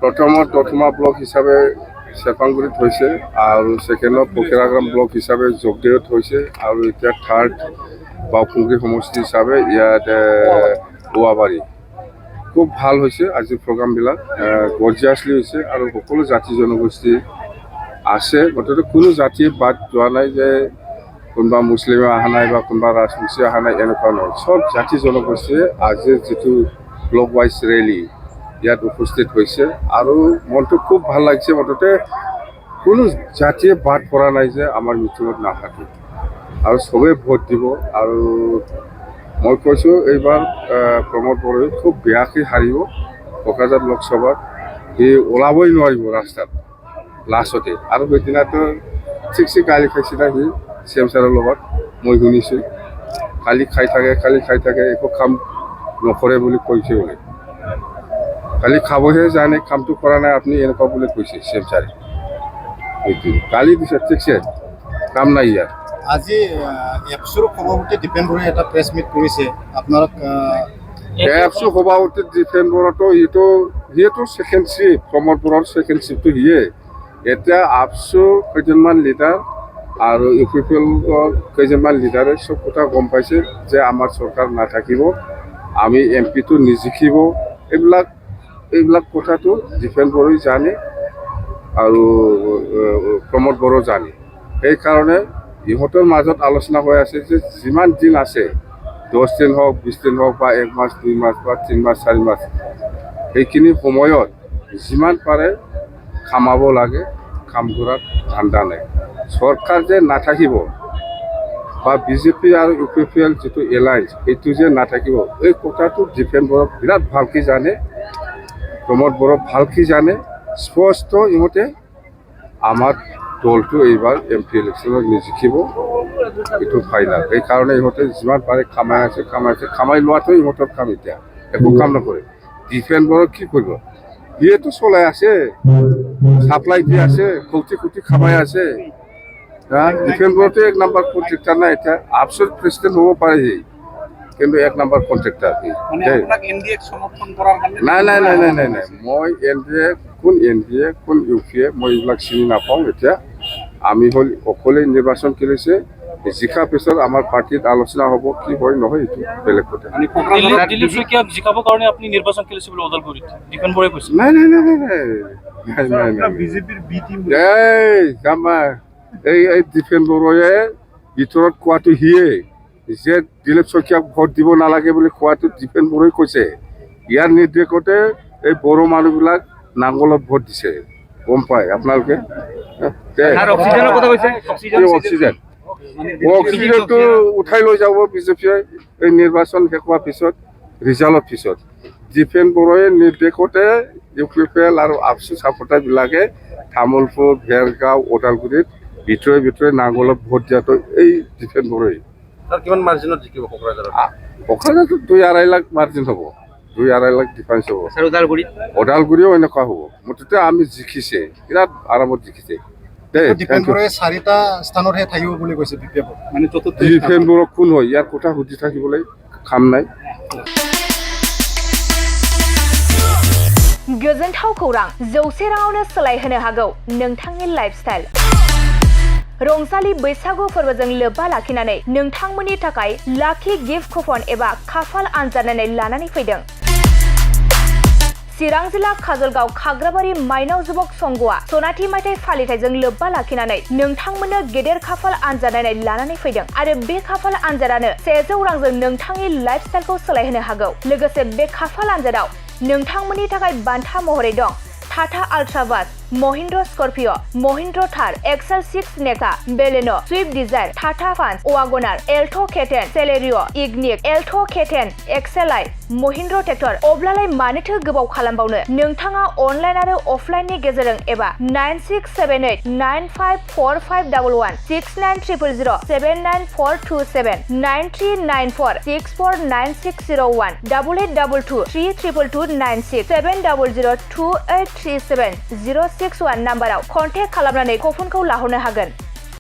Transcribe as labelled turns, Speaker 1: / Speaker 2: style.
Speaker 1: प्रथमा block हिसाबै सेरफांगुरित হৈছে আৰু সেকেন্ডত পোখৰাগ্ৰাম ব্লক হিচাপে যোগদেৱত হৈছে আৰু এতিয়া থাৰ্ড বাওকুংগ্ৰী সমষ্টি হিচাপে ইয়াত ওৱাবাৰী খুব ভাল হৈছে আজি প্ৰগ্ৰামবিলাক গৰ্জিয়াছলি হৈছে আৰু সকলো জাতি জনগোষ্ঠী আছে গতিকে কোনো জাতি বাদ যোৱা নাই যে কোনোবা মুছলিমে অহা নাই বা কোনোবা ৰাজবংশী অহা নাই এনেকুৱা নহয় সব জাতি জনগোষ্ঠীয়ে আজিৰ যিটো ব্লক ৱাইজ ৰেলী ইয়াত উপস্থিত হৈছে আৰু মনটো খুব ভাল লাগিছে মুঠতে কোনো জাতিয়ে বাদ পৰা নাই যে আমাৰ মিটিঙত নাথাকে আৰু সবেই ভোট দিব আৰু মই কৈছোঁ এইবাৰ প্ৰমোদ বড়োই খুব বেয়াকৈ হাৰিব কোকৰাঝাৰ লোকসভাত সি ওলাবই নোৱাৰিব ৰাস্তাত লাষ্টতে আৰু সেইদিনাতো ঠিকছে গালি খাইছিলে সি চিএম ছাৰৰ লগত মই শুনিছোঁ খালি খাই থাকে একো কাম নকৰে বুলি কৈছে বোলে খালি খাবহে জানে কামটো কৰা নাই আপুনি এনেকুৱা বুলি কৈছে চিএম ছাৰে এইটো গালি দিছে ঠিকছে কাম নাই ইয়াত
Speaker 2: আজি এপছৰ সভাপতি দীপেন বড়োৱে এটা প্ৰেছ মিট কৰিছে আপোনাক
Speaker 1: এপছৰ সভাপতি দীপেন বড়োটো সিয়েতো ছেকেণ্ড চিফ প্ৰমোদ বড়োৰ ছেকেণ্ড চিফটো সিয়ে এতিয়া আপছৰ কেইজনমান লিডাৰ আৰু ইউ পি পি এলৰ কেইজনমান লিডাৰে চব কথা গম পাইছে যে আমাৰ চৰকাৰ নাথাকিব আমি এম পিটো নিজিকিব এইবিলাক কথাটো দীপেন বড়োই জানে আৰু প্ৰমোদ বড়ো জানে সেইকাৰণে ইহঁতৰ মাজত আলোচনা হৈ আছে যে যিমান দিন আছে 10 দিন হওক 20 দিন হওক বা 1 মাহ 2 মাহ বা 3 মাহ 4 মাহ সেইখিনি সময়ত যিমান পাৰে খামাব লাগে কাম কৰাৰ ধান্দা নাই চৰকাৰ যে নাথাকিব বা বিজেপি আৰু ইউ পি পি এল যিটো এলায়েন্স এইটো যে নাথাকিব এই কথাটো দীপেন বড়ো বিৰাট ভালকৈ জানে প্ৰমোদ বড়ো ভালকৈ জানে স্পষ্ট ইহঁতে আমাৰ দলটো এইবাৰ এম পি ইলেকশ্যনত নিজিকিব এইটো ফাইনেল সেইকাৰণে ইহঁতে যিমান পাৰে কামাই লোৱাটো ইহঁতৰ কাম এতিয়া একো কাম নকৰে দীপেন বড়ো কি কৰিব সিয়েতো চলাই আছে সাপ্লাই দি আছে কোটি খামাই আছে দীপেন বড়োটো 1 নম্বৰ কণ্ট্ৰেক্টাৰ নাই এতিয়া আপছৰ প্ৰেচিডেণ্ট হ'ব পাৰে সি কিন্তু 1 নম্বৰ কণ্ট্ৰেক্টাৰ নাই মই এন ডি এ কোন ইউ পি এ মই এইবিলাক চিনি নাপাওঁ এতিয়া আমি হ'ল অকলে নিৰ্বাচন কৰিছে জিকা পিছত আমাৰ পাৰ্টিত আলোচনা হ'ব কি হয় নহয় এইটো বেলেগ কথা এই দীপেন বড়োৱে ভিতৰত কোৱাটো সিয়ে যে দিলীপ শইকীয়াক ভোট দিব নালাগে বুলি কোৱাটো দীপেন বড়োই কৈছে ইয়াৰ নিৰ্দেশতে এই বড়ো মানুহবিলাক নাঙলত ভোট দিছে গম পায় আপোনালোকে অক্সিজেনটো উঠাই লৈ যাব বিজেপিয়ে এই নিৰ্বাচন শেষ হোৱাৰ পিছত ৰিজাল্টৰ পিছত দীপেন বড়োৱে নিৰ্দেশতে ইউ পি পি এল আৰু আপছু চাপোৰ্টাৰবিলাকে তামোলপুৰ ভেৰগাঁও ওদালগুৰিত ভিতৰে নাঙলত ভোট দিয়াটো এই দীপেন বড়োই
Speaker 2: কিমান মাৰ্জিনত জিকিব
Speaker 1: কোকৰাঝাৰটো 2-2.5 লাখ মাৰ্জিন হ'ব 2-2.5 লাখ ডিফাৰেঞ্চ হ'ব ওদালগুৰিও এনেকুৱা হ'ব মুঠতে আমি জিকিছে বিৰাট আৰামত জিকিছে
Speaker 2: দীপেন বড়োৱে 4টা স্থানতহে থাকিব বুলি কৈছে
Speaker 1: দীপেন বড়ো কোন হয় ইয়াৰ কথা সুধি থাকিবলৈ কাম নাই
Speaker 3: गोजोनथाव खौरां 100 राङावनो सोलायहोनो हागौ नोंथांनि लाइफस्टाइल रंजालि बैसागु फोरबोजों लोब्बा लाखिनानै नोंथांमोननि थाखाय लाखि गिफ्ट कुपन एबा खाफाल आनजादनानै लानानै फैदों चिरां जिल्ला काजलगाव खाग्राबारि माइनाव जुबक संघआ सनाथि मायथाइ फालिथायजों लोब्बा लाखिनानै नोंथांमोननो गेदेर खाफाल आनजादनानै लानानै फैदों आरो बे खाफाल आनजादानो 100 रांजों नोंथांनि लाइफस्टाइलखौ सोलायहोनो हागौ लोगोसे बे खाफाल आनजादाव नोंथांमोननि थाखाय बान्था महरै दं टाटा अल्ट्रा बास Mahindra Scorpio Mahindra Thar XL 6 नेका बेलेनो स्विफ्ट डिजायर टाटा पांच WagonR Alto K ten Celerio Ignis Alto K ten एक्सेलाइ महिन्द्र ट्रेक्टर अब्लालाय मानोथो गोबाव खालामबावनो नोंथाङा अनलाइन आरो अफलाइननि गेजेरजों एबा 9678954511 6900079427 9394649601 8822322296 7002837 061 नाम्बाराव कन्टेक्ट खालामनानै कुपनखौ लाहरनो हागोन।